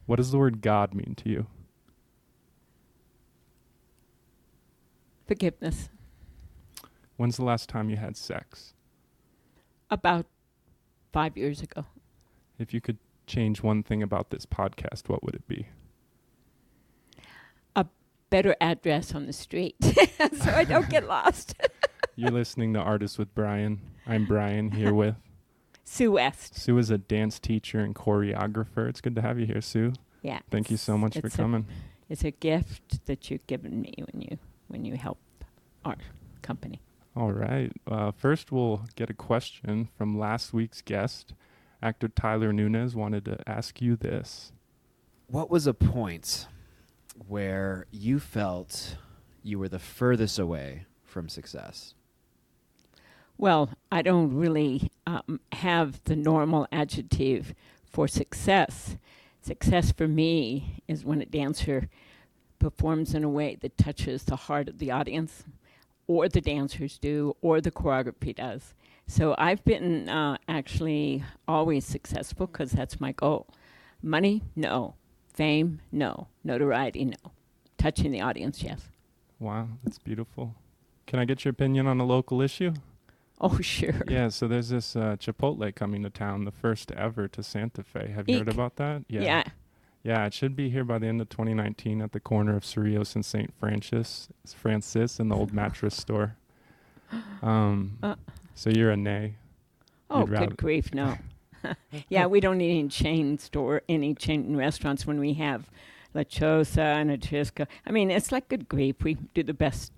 What does the word God mean to you? Forgiveness. When's the last time you had sex? About 5 years ago. If you could change one thing about this podcast, what would it be? A better address on the street so I don't get lost. You're listening to Artists with Brian. I'm Brian, here with Sue West. Sue is a dance teacher and choreographer. It's good to have you here, Sue. Yeah. Thank you so much for coming. It's a gift that you've given me when you help our company. All right. First, we'll get a question from last week's guest. Actor Tyler Nunez wanted to ask you this. What was a point where you felt you were the furthest away from success? Well, I don't really have the normal adjective for success. Success for me is when a dancer performs in a way that touches the heart of the audience, or the dancers do, or the choreography does. So I've been actually always successful because that's my goal. Money, no. Fame, no. Notoriety, no. Touching the audience, yes. Wow, that's beautiful. Can I get your opinion on a local issue? Oh, sure. Yeah, so there's this Chipotle coming to town, the first ever to Santa Fe. Have you heard about that? Yeah. Yeah, it should be here by the end of 2019 at the corner of Cerrillos and St. Francis in the old mattress store. So you're a nay. Oh, good grief, no. Yeah, we don't need any chain restaurants when we have La Chosa and a Trisca. I mean, it's like good grief. We do the best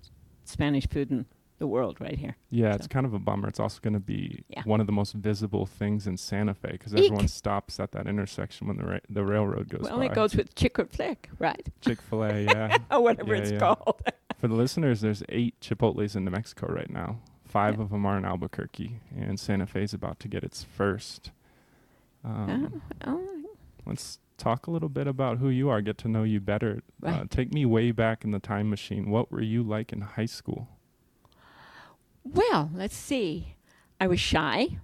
Spanish food in the world right here. Yeah, so. It's kind of a bummer. It's also going to be one of the most visible things in Santa Fe because everyone stops at that intersection when the railroad goes by. Well, it goes with Chick or Flick, right? Chick-fil-A, yeah. Or whatever it's called. For the listeners, there's 8 Chipotles in New Mexico right now. 5 of them are in Albuquerque, and Santa Fe is about to get its first. Let's talk a little bit about who you are, get to know you better. Right. Take me way back in the time machine. What were you like in high school? Well, let's see. I was shy.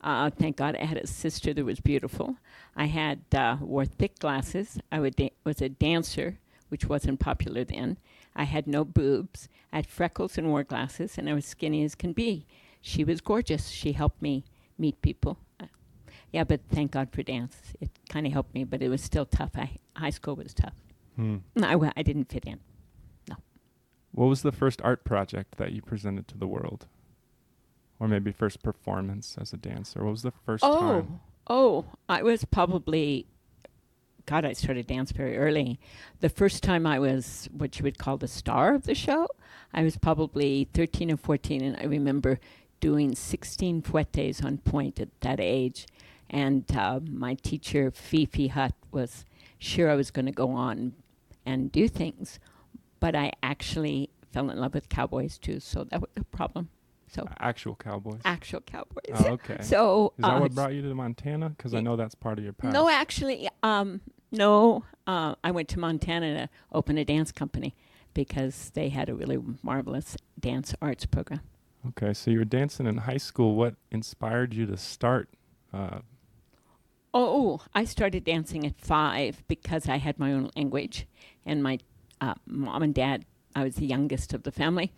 Thank God I had a sister that was beautiful. I had wore thick glasses. I was a dancer, which wasn't popular then. I had no boobs. I had freckles and wore glasses, and I was skinny as can be. She was gorgeous. She helped me meet people. Yeah, but thank God for dance. It kind of helped me, but it was still tough. High school was tough. I didn't fit in. No. What was the first art project that you presented to the world? Or maybe first performance as a dancer? What was the first time? I was probably... God, I started dance very early. The first time I was what you would call the star of the show, I was probably 13 or 14, and I remember doing 16 fouettes on point at that age. And my teacher, Fifi Hutt, was sure I was going to go on and do things. But I actually fell in love with cowboys, too, so that was a problem. So Actual cowboys? Actual cowboys. Oh, okay. So is that what brought you to Montana? Because I know that's part of your past. No, actually, I went to Montana to open a dance company because they had a really marvelous dance arts program. Okay, so you were dancing in high school. What inspired you to start? I started dancing at 5 because I had my own language. And my mom and dad, I was the youngest of the family.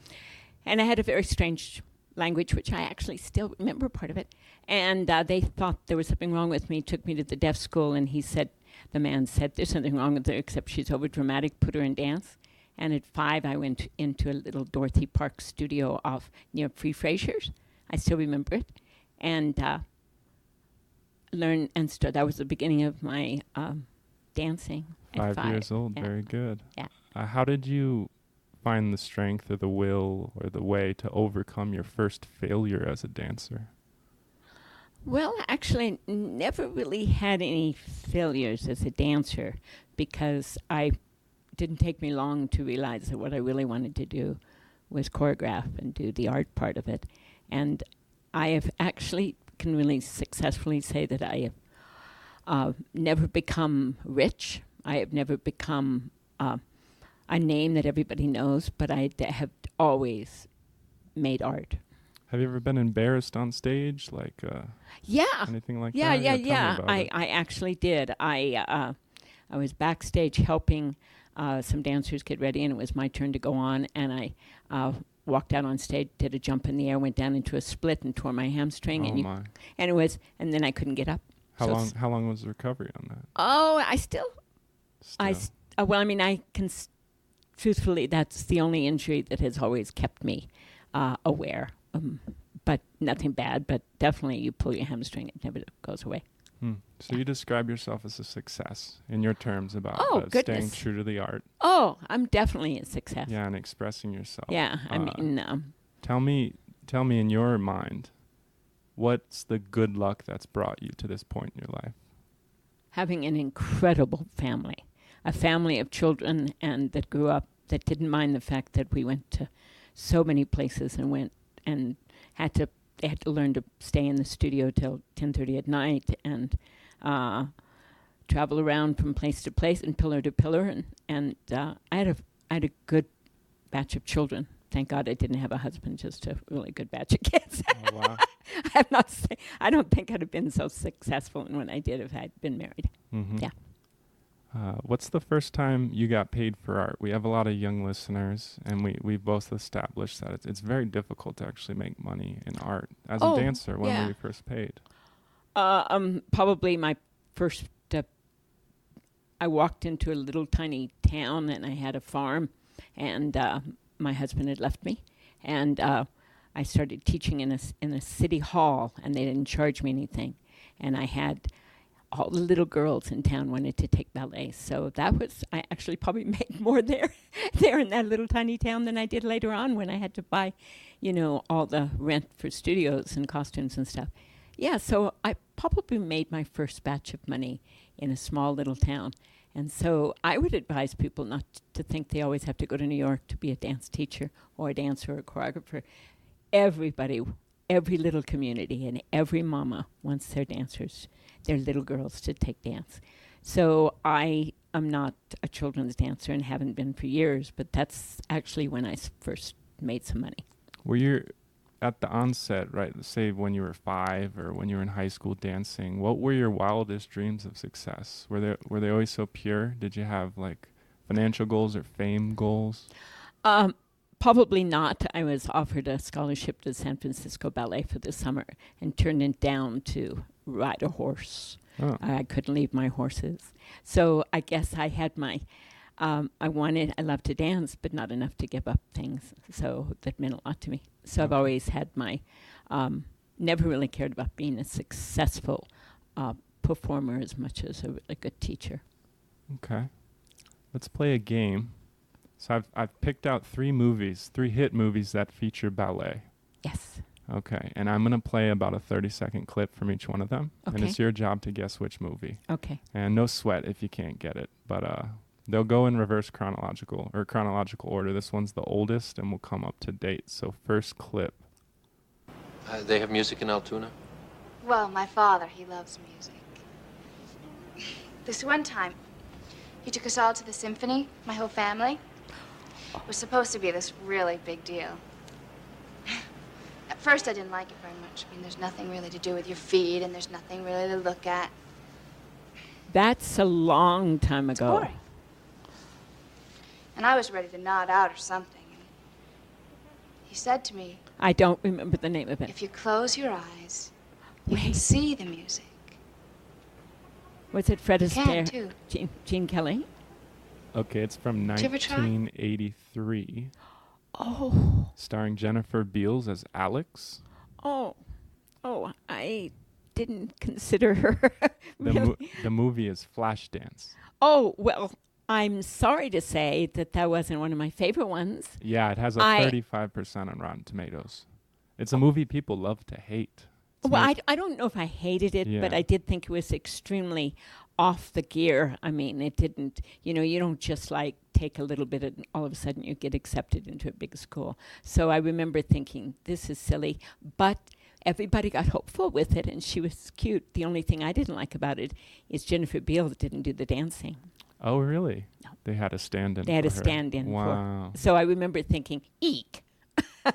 And I had a very strange language, which I actually still remember part of it. And they thought there was something wrong with me, took me to the deaf school, and the man said, there's something wrong with her except she's over dramatic, put her in dance. And at 5, I went into a little Dorothy Park studio off near Free Frasier's. I still remember it. And learned and that was the beginning of my dancing. 5 years old, very good. Yeah. How did you find the strength or the will or the way to overcome your first failure as a dancer? Well, actually, I never really had any failures as a dancer because it didn't take me long to realize that what I really wanted to do was choreograph and do the art part of it. And I have actually can really successfully say that I have never become rich. I have never become a name that everybody knows, but I have always made art. Have you ever been embarrassed on stage, like anything like that? Yeah. I actually did. I I was backstage helping some dancers get ready, and it was my turn to go on. And I walked out on stage, did a jump in the air, went down into a split, and tore my hamstring. Oh my! And then I couldn't get up. How long was the recovery on that? Oh, truthfully, that's the only injury that has always kept me aware. But nothing bad, but definitely you pull your hamstring, it never goes away. So you describe yourself as a success in your terms about staying true to the art. Oh, I'm definitely a success. Yeah, and expressing yourself. Yeah, Tell me in your mind, what's the good luck that's brought you to this point in your life? Having an incredible family, a family of children, and that grew up, that didn't mind the fact that we went to so many places and went and they had to learn to stay in the studio till 10:30 at night and travel around from place to place and pillar to pillar. And I had a good batch of children. Thank God I didn't have a husband, just a really good batch of kids. Oh, wow. I don't think I'd have been so successful in what I did if I'd been married. Mm-hmm. Yeah. What's the first time you got paid for art? We have a lot of young listeners, and we've both established that it's very difficult to actually make money in art. As a dancer, when were you first paid? Probably my first... I walked into a little tiny town, and I had a farm, and my husband had left me, and I started teaching in a city hall, and they didn't charge me anything, and I had... all the little girls in town wanted to take ballet. So I actually probably made more there in that little tiny town than I did later on when I had to buy, all the rent for studios and costumes and stuff. Yeah, so I probably made my first batch of money in a small little town. And so I would advise people not to think they always have to go to New York to be a dance teacher or a dancer or a choreographer. Every little community and every mama wants their dancers, their little girls, to take dance. So I am not a children's dancer and haven't been for years, but that's actually when I first made some money. Were you at the onset, right, say when you were 5 or when you were in high school dancing, what were your wildest dreams of success? Were they always so pure? Did you have like financial goals or fame goals? Probably not. I was offered a scholarship to San Francisco Ballet for the summer and turned it down to ride a horse. Oh. I couldn't leave my horses. So I guess I had I love to dance, but not enough to give up things. So that meant a lot to me. So I've always had never really cared about being a successful performer as much as a good teacher. Okay. Let's play a game. So I've picked out 3 hit movies that feature ballet. Yes. Okay, and I'm going to play about a 30-second clip from each one of them. Okay. And it's your job to guess which movie. Okay. And no sweat if you can't get it. But they'll go in reverse chronological order. This one's the oldest and will come up to date. So first clip. They have music in Altoona? Well, my father, he loves music. This one time, he took us all to the symphony, my whole family. It was supposed to be this really big deal. At first, I didn't like it very much. I mean, there's nothing really to do with your feet, and there's nothing really to look at. That's a long time It's ago. boring. And I was ready to nod out or something. And he said to me, I don't remember the name of it. if you close your eyes, you can Wait. see the music. Was it Fred You can, Astaire? too. Gene Kelly? Okay, it's from Did you ever try? 1983. Oh. Starring Jennifer Beals as Alex. Oh, I didn't consider her. Really? The movie is Flashdance. Oh, well, I'm sorry to say that wasn't one of my favorite ones. Yeah, it has a 35% on Rotten Tomatoes. It's a movie people love to hate. Well, I don't know if I hated it, but Yeah. I did think it was extremely off the gear. I mean, it didn't, you don't just like take a little bit and all of a sudden you get accepted into a big school. So I remember thinking, this is silly, but everybody got hopeful with it and she was cute. The only thing I didn't like about it is Jennifer Beals didn't do the dancing. Oh, really? No. They had a stand-in They had for a her. stand-in for Wow. So I remember thinking, eek.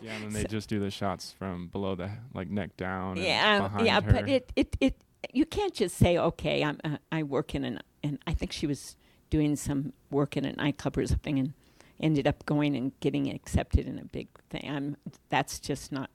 Yeah, and then they just do the shots from below the neck down. Yeah, and behind her. but it you can't just say, okay, I work in and I think she was doing some work in a nightclub or something and ended up going and getting accepted in a big thing. That's just not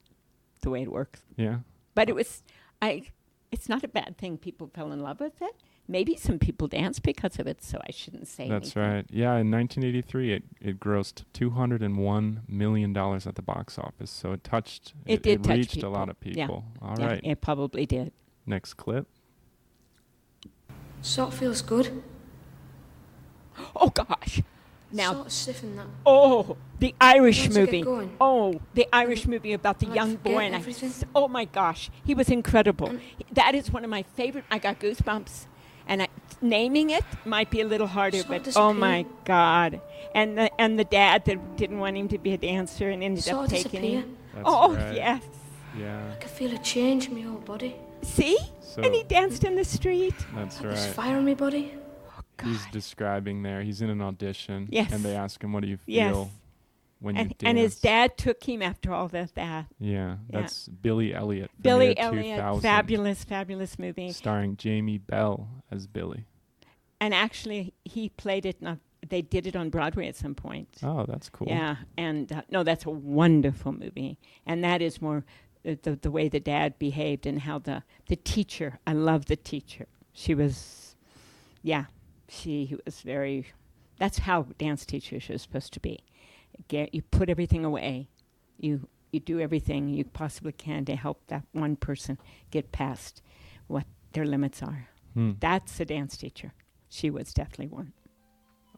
the way it works. Yeah. But it's not a bad thing. People fell in love with it. Maybe some people danced because of it, so I shouldn't say That's anything. right. Yeah, in 1983, it grossed $201 million at the box office. So it touched, It did touch reached people. a lot of Yeah. people. All Yeah, right. it probably did. Next clip. Sort of feels good. Oh, gosh. Now, Sort of stiff in that. oh, the Irish Once I get movie. going, Oh, the Irish movie about the I young forget boy. And everything. oh, my gosh. He was incredible. And- That is one of my favorite. I got goosebumps. And naming it might be a little harder, Sort of but oh, my disappear. God. And the dad that didn't want him to be a dancer and ended Sort up of taking disappear. him. That's Oh, right. yes. Yeah. I can feel a change in my whole body. See? So And he danced in the street. that's There's right. fire in my body. He's describing there. He's in an audition. Yes. And they ask him, what do you Yes. feel when you dance? And his dad took him after all that. Yeah, that's Billy Elliot. from Billy year Elliot, 2000, fabulous, fabulous movie. starring Jamie Bell as Billy. And actually, he played it. They did it on Broadway at some point. Oh, that's cool. Yeah, and no, that's a wonderful movie. And that is more the way the dad behaved and how the teacher. I love the teacher. She was, she was very. That's how dance teachers are supposed to be. You put everything away. You do everything you possibly can to help that one person get past what their limits are. That's a dance teacher. She was definitely one.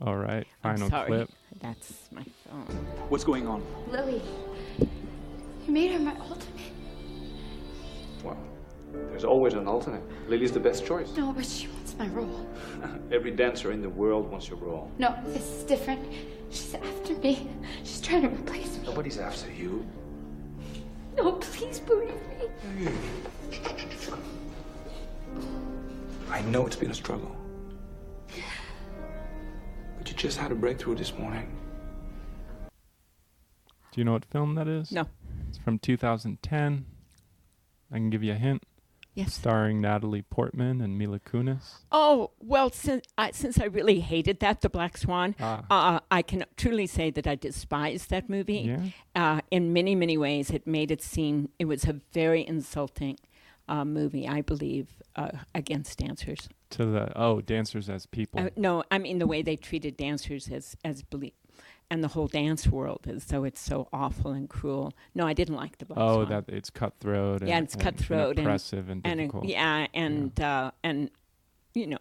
All right, I'm final sorry. clip. That's my phone. What's going on? Lily, you made her my ultimate. Well, there's always an alternate. Lily's the best choice. No, but she wants my role. Every dancer in the world wants your role. No, this is different. She's after me. She's trying to replace me. Nobody's after you. No, please believe me. I know it's been a struggle. But you just had a breakthrough this morning. Do you know what film that is? No. It's from 2010. I can give you a hint. Yes. Starring Natalie Portman and Mila Kunis. Oh, well, since I really hated the Black Swan, I can truly say that I despised that movie. Yeah. In many, many ways, it made it seem it was a very insulting movie, I believe, against dancers. To the dancers as people. No, I mean the way they treated dancers as and the whole dance world as though it's so awful and cruel. No, I didn't like the Black Swan. That it's cutthroat. Yeah, it's cutthroat and oppressive and difficult. And you know,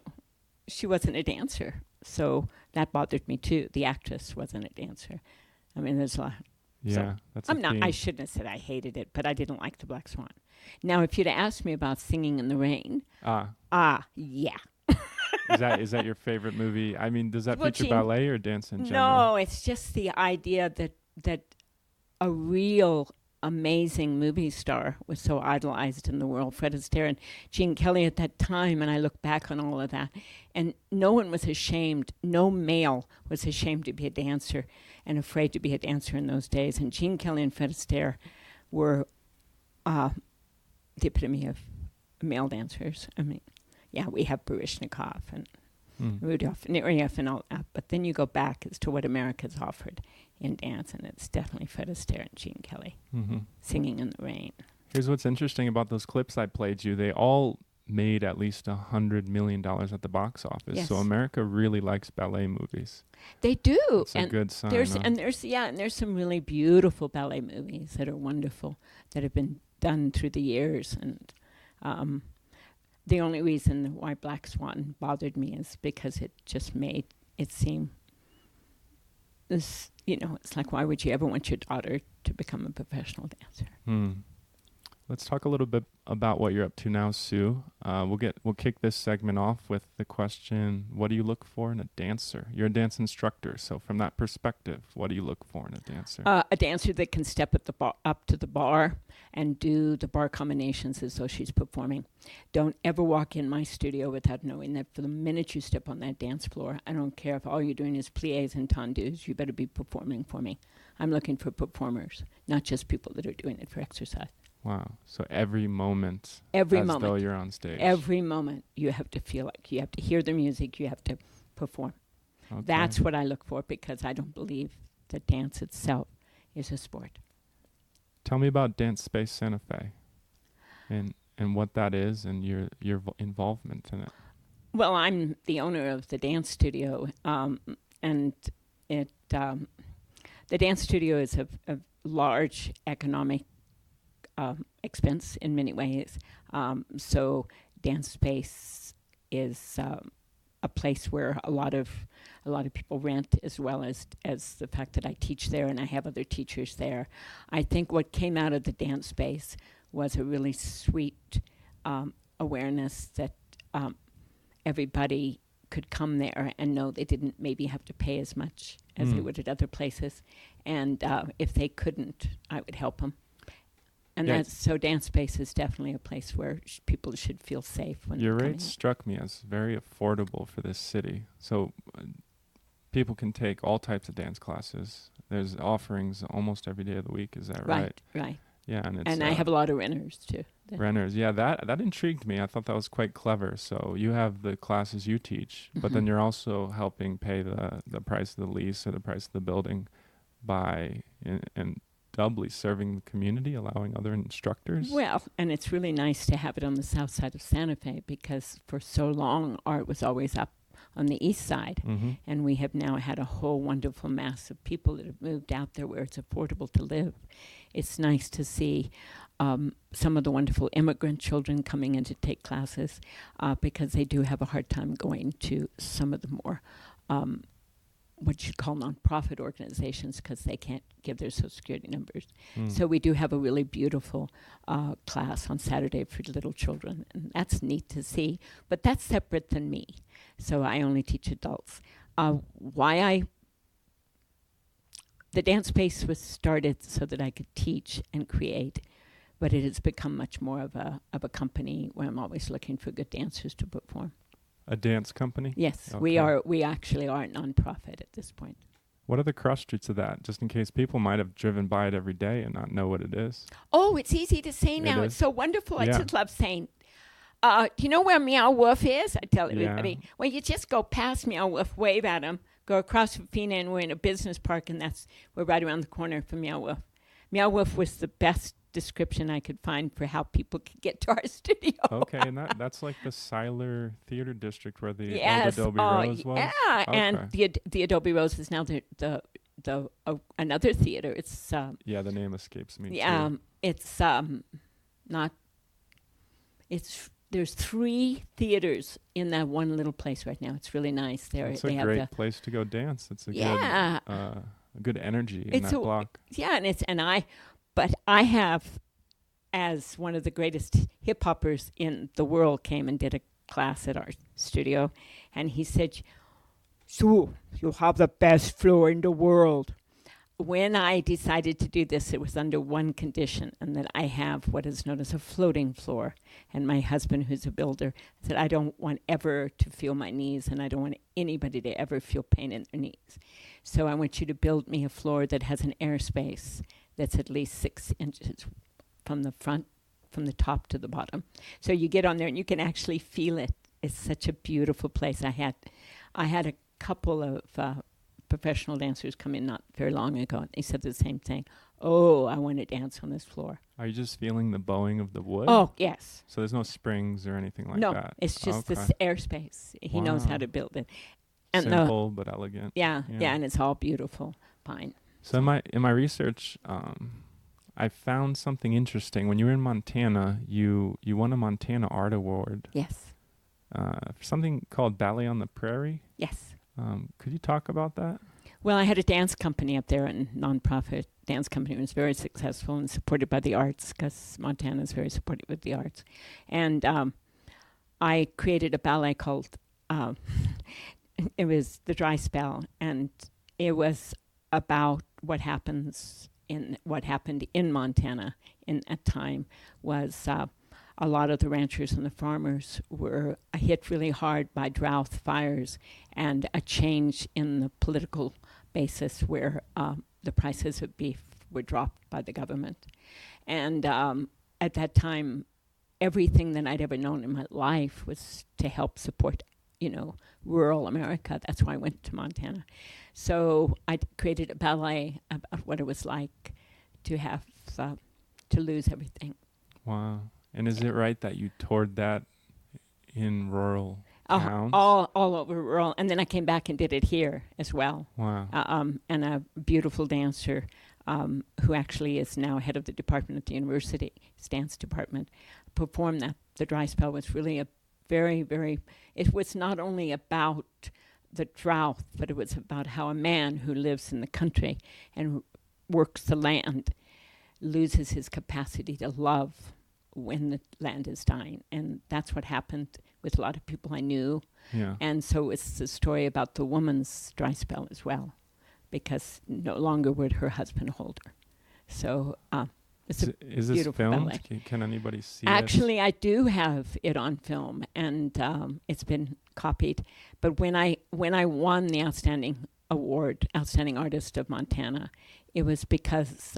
she wasn't a dancer, so that bothered me too. The actress wasn't a dancer. I mean, there's a lot. Yeah, So, that's. I'm not. I shouldn't have said I hated it, but I didn't like the Black Swan. Now, if you'd asked me about Singing in the Rain, yeah. Is that your favorite movie? I mean, does that Well, feature Jean- ballet or dance in general? No, it's just the idea that a real amazing movie star was so idolized in the world. Fred Astaire and Gene Kelly at that time, and I look back on all of that, and no one was ashamed. No male was ashamed to be a dancer and afraid to be a dancer in those days. And Gene Kelly and Fred Astaire were the epitome of male dancers. I mean, yeah, we have Baryshnikov and Rudolph Nureyev and all that, but then you go back as to what America's offered in dance, and it's definitely Fred Astaire and Gene Kelly singing in the rain. Here's what's interesting about those clips I played you. They all made at least $100 million at the box office. Yes. So America really likes ballet movies. They do. It's a good sign. There's huh? and there's some really beautiful ballet movies that are wonderful that have been done through the years, and the only reason why Black Swan bothered me is because it just made it seem this, it's like, why would you ever want your daughter to become a professional dancer? Let's talk a little bit about what you're up to now, Sue. We'll kick this segment off with the question, what do you look for in a dancer? You're a dance instructor, so from that perspective, what do you look for in a dancer? A dancer that can step at the up to the bar and do the bar combinations as though she's performing. Don't ever walk in my studio without knowing that for the minute you step on that dance floor, I don't care if all you're doing is pliés and tendus, you better be performing for me. I'm looking for performers, not just people that are doing it for exercise. Wow. So every moment, Every as moment. though you're on stage. Every moment you have to feel like you have to hear the music, you have to perform. That's what I look for, because I don't believe that dance itself is a sport. Tell me about Dance Space Santa Fe, and what that is, and your involvement in it. Well, I'm the owner of the dance studio, and it the dance studio is a large economic expense in many ways. So dance space is a place where a lot of people rent, as well as the fact that I teach there and I have other teachers there. I think what came out of the dance space was a really sweet awareness that everybody could come there and know they didn't maybe have to pay as much as they would at other places. And if they couldn't, I would help them. And so dance space is definitely a place where people should feel safe when your they're rates struck me as very affordable for this city. So people can take all types of dance classes. There's offerings almost every day of the week. Is that right? Right. Yeah, and I have a lot of renters too. Renters, yeah, that intrigued me. I thought that was quite clever. So you have the classes you teach, but then you're also helping pay the price of the lease or the price of the building by and doubly serving the community, allowing other instructors. Well, and it's really nice to have it on the south side of Santa Fe, because for so long art was always up on the east side, and we have now had a whole wonderful mass of people that have moved out there where it's affordable to live. It's nice to see some of the wonderful immigrant children coming in to take classes, because they do have a hard time going to some of the more what you'd call nonprofit organizations, because they can't give their Social Security numbers. So we do have a really beautiful class on Saturday for little children, and that's neat to see. But that's separate than me. So I only teach adults. The dance space was started so that I could teach and create, but it has become much more of a company where I'm always looking for good dancers to perform. A dance company? Yes, Okay. we actually are a nonprofit at this point. What are the cross streets of that? Just in case people might have driven by it every day and not know what it is. Oh, it's easy to say now. It It's is? so wonderful. I Yeah. just love saying. Do you know where Meow Wolf is? I tell everybody. Yeah. Well, you just go past Meow Wolf, wave at him, go across from Fina, and we're in a business park, and we're right around the corner from Meow Wolf. Meow Wolf was the best description I could find for how people could get to our studio. Okay, and that's like the Seiler Theater District where the Yes. old Adobe Rose was? Yeah, and Okay. the Adobe Rose is now the another theater. It's Yeah, the name escapes me too. it's not. There's 3 theaters in that one little place right now. It's really nice. It's They a have great place to go dance. It's a good energy in It's that block. Yeah, but I have, as one of the greatest hip hoppers in the world, came and did a class at our studio, and he said, "Sue, you have the best floor in the world." When I decided to do this, it was under one condition, and that I have what is known as a floating floor. And my husband, who's a builder, said, I don't want ever to feel my knees, and I don't want anybody to ever feel pain in their knees. So I want you to build me a floor that has an airspace that's at least 6 inches from the front, from the top to the bottom. So you get on there, and you can actually feel it. It's such a beautiful place. I had a couple of professional dancers come in not very long ago, and they said the same thing. Oh, I want to dance on this floor. Are you just feeling the bowing of the wood? Oh, yes. So there's no springs or anything like No, that? it's just Okay. this airspace. He knows how Wow. to build it. And Simple but elegant. yeah, and it's all beautiful pine. So in my research, I found something interesting. When you were in Montana, you won a Montana Art Award Yes, for something called Ballet on the Prairie. yes. Could you talk about that? Well, I had a dance company up there, a nonprofit dance company. It was very successful and supported by the arts, because Montana is very supportive of the arts. And I created a ballet called, it was The Dry Spell, and it was about what happened in Montana in that time was a lot of the ranchers and the farmers were hit really hard by drought, fires, and a change in the political basis where the prices of beef were dropped by the government. And at that time, everything that I'd ever known in my life was to help support rural America. That's why I went to Montana. So I created a ballet about what it was like to have to lose everything. Wow. And is it right that you toured that in rural towns? All over rural. And then I came back and did it here as well. Wow. And a beautiful dancer who actually is now head of the department at the university's dance department performed that. The dry spell was really a very, very, it was not only about the drought, but it was about how a man who lives in the country and works the land loses his capacity to love when the land is dying. And that's what happened with a lot of people I knew. Yeah. And so it's the story about the woman's dry spell as well, because no longer would her husband hold her. So it's is this beautiful filmed? ballet. Can anybody see it? Actually, I do have it on film, and it's been copied. But when I won the Outstanding Award, Outstanding Artist of Montana, it was because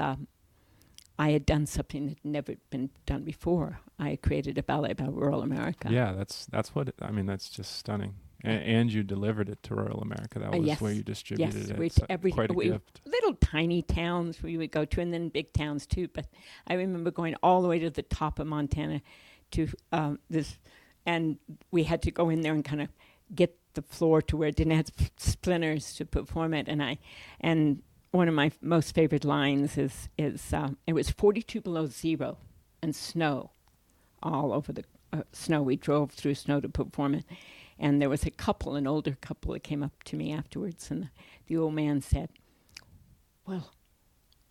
I had done something that had never been done before. I created a ballet about rural America. Yeah, that's what I mean. That's just stunning. And you delivered it to rural America. That was yes. where you distributed Yes, it. we It's quite a gift. Little tiny towns we would go to, and then big towns too. But I remember going all the way to the top of Montana to this, and we had to go in there and kind of get the floor to where it didn't have splinters to perform it. And one of my most favorite lines is it was 42 below zero and snow all over the snow. We drove through snow to perform it. And there was an older couple that came up to me afterwards, and the old man said, "Well,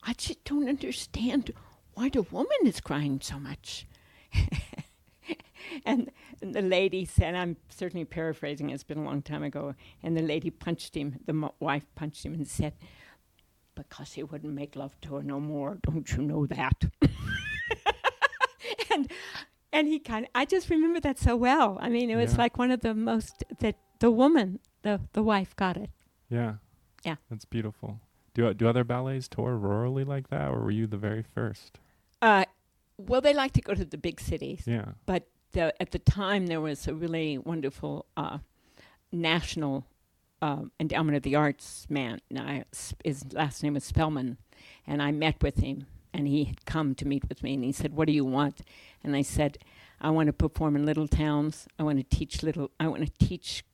I just don't understand why the woman is crying so much." and the lady said, I'm certainly paraphrasing, it's been a long time ago, and the lady punched him, wife punched him and said, "Because he wouldn't make love to her no more, don't you know that?" And he I just remember that so well. I mean, it was like one of the most, that the woman, the wife got it. Yeah. Yeah. That's beautiful. Do other ballets tour rurally like that, or were you the very first? Well, they like to go to the big cities. Yeah. But at the time, there was a really wonderful national endowment of the arts man. His last name was Spellman, and I met with him. And he had come to meet with me, and he said, "What do you want?" And I said, "I want to perform in little towns. I want to teach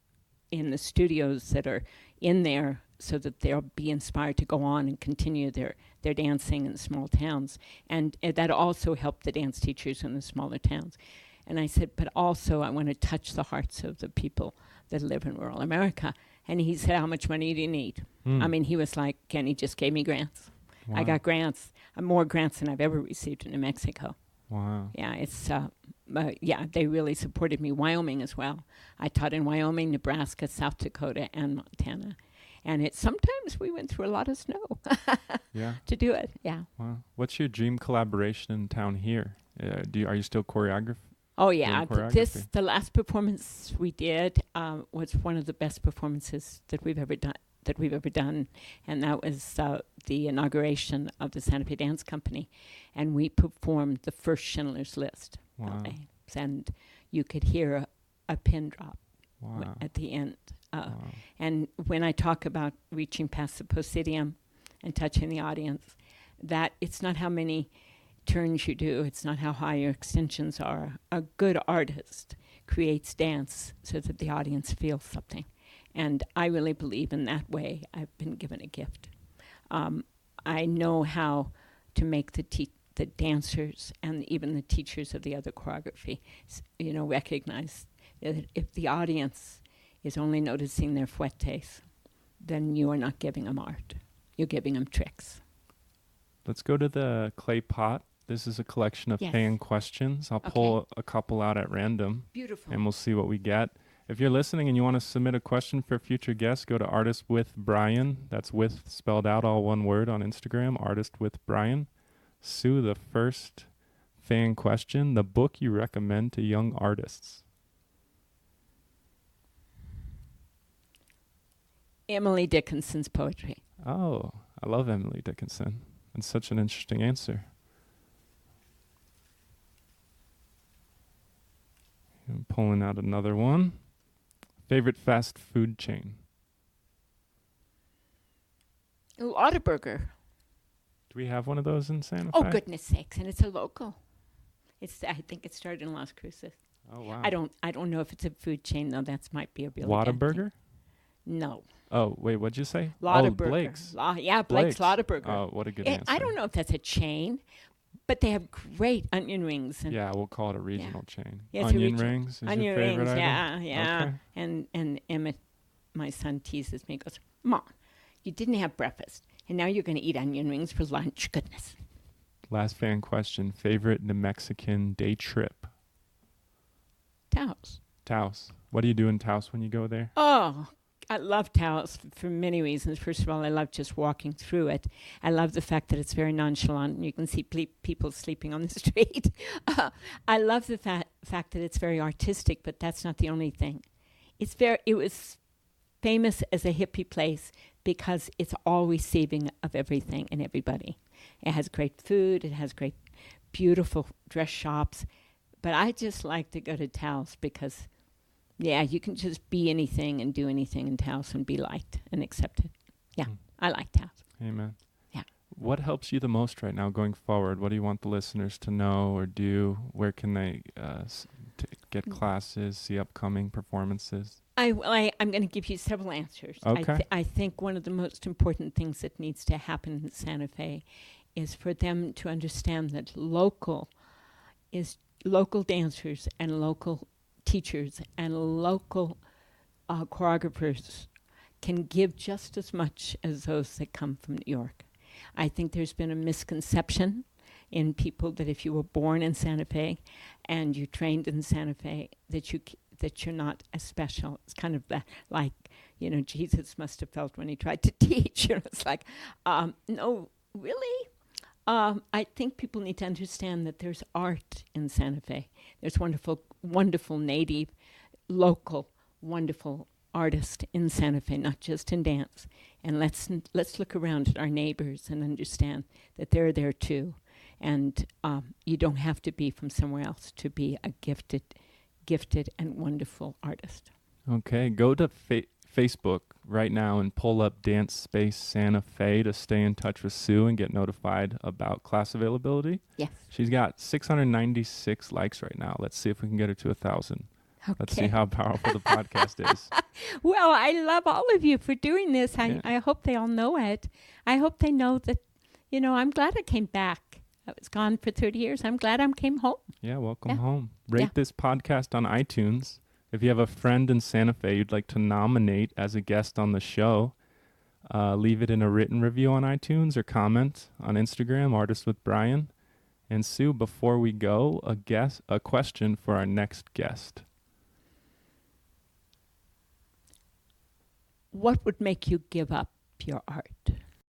in the studios that are in there, so that they'll be inspired to go on and continue their dancing in small towns. And that also helped the dance teachers in the smaller towns." And I said, "But also I want to touch the hearts of the people that live in rural America." And he said, "How much money do you need?" I mean, he was like, Kenny just gave me grants. Wow. I got grants, more grants than I've ever received in New Mexico. Wow. Yeah, it's they really supported me. Wyoming as well. I taught in Wyoming, Nebraska, South Dakota, and Montana. And sometimes we went through a lot of snow Yeah. to do it. Yeah. Wow. What's your dream collaboration in town here? Are you still choreographer? Oh yeah, Doing choreography? the last performance we did was one of the best performances that we've ever done, and that was the inauguration of the Santa Fe Dance Company, and we performed the first Schindler's List ballet, and you could hear a pin drop at the end. And when I talk about reaching past the proscenium and touching the audience, that it's not how many turns you do, it's not how high your extensions are. A good artist creates dance so that the audience feels something. And I really believe in that way. I've been given a gift. I know how to make the dancers and even the teachers of the other choreography, recognize that if the audience is only noticing their fuertes, then you are not giving them art. You're giving them tricks. Let's go to the clay pot. This is a collection of fan questions. I'll pull a couple out at random. Beautiful. And we'll see what we get. If you're listening and you want to submit a question for future guests, go to Artist with Brian. That's with spelled out all one word on Instagram, Artist with Brian. Sue, the first fan question, the book you recommend to young artists. Emily Dickinson's poetry. Oh, I love Emily Dickinson. That's such an interesting answer. I'm pulling out another one. Favorite fast food chain? Lauderburger. Do we have one of those in Santa Fe? Oh, goodness sakes. And it's a local. I think it started in Las Cruces. Oh, wow. I don't know if it's a food chain, though. That might be a really bad thing. Whataburger? No. Oh, wait, what'd you say? Lauderburger. Oh, Blake's. Blake's Lauderburger. Oh, what a good answer. I don't know if that's a chain, but they have great onion rings. And Yeah, we'll call it a regional chain. Yeah, it's a Onion regional- rings is onion your favorite rings, item? yeah. Okay. And Emmett, my son, teases me, goes, Mom, you didn't have breakfast, and now you're going to eat onion rings for lunch. Goodness. Last fan question. Favorite New Mexican day trip? Taos. Taos. What do you do in Taos when you go there? Oh, I love Taos for many reasons. First of all, I love just walking through it. I love the fact that it's very nonchalant and you can see people sleeping on the street. I love the fact that it's very artistic, but that's not the only thing. It was famous as a hippie place because it's all receiving of everything and everybody. It has great food. It has great, beautiful dress shops. But I just like to go to Taos because, yeah, you can just be anything and do anything in Taos and be liked and accepted. Yeah, I like Taos. Amen. Yeah. What helps you the most right now going forward? What do you want the listeners to know or do? Where can they get classes, see upcoming performances? I'm going to give you several answers. Okay. I think one of the most important things that needs to happen in Santa Fe is for them to understand that local dancers and local teachers and local choreographers can give just as much as those that come from New York. I think there's been a misconception in people that if you were born in Santa Fe and you trained in Santa Fe, that you're not as special. It's kind of like, Jesus must have felt when he tried to teach. It's like, no, really? I think people need to understand that there's art in Santa Fe. There's wonderful, wonderful native, local, wonderful artists in Santa Fe, not just in dance. And let's look around at our neighbors and understand that they're there too. And you don't have to be from somewhere else to be a gifted and wonderful artist. Okay, go to Facebook right now and pull up Dance Space Santa Fe to stay in touch with Sue and get notified about class availability. Yes. She's got 696 likes right now. Let's see if we can get her to 1,000. Okay. Let's see how powerful the podcast is. Well, I love all of you for doing this. I hope they all know it. I hope they know that, I'm glad I came back. I was gone for 30 years. I'm glad I came home. Yeah, welcome home. Rate this podcast on iTunes. If you have a friend in Santa Fe you'd like to nominate as a guest on the show, leave it in a written review on iTunes or comment on Instagram, Artist with Brian. And Sue, before we go, a question for our next guest. What would make you give up your art?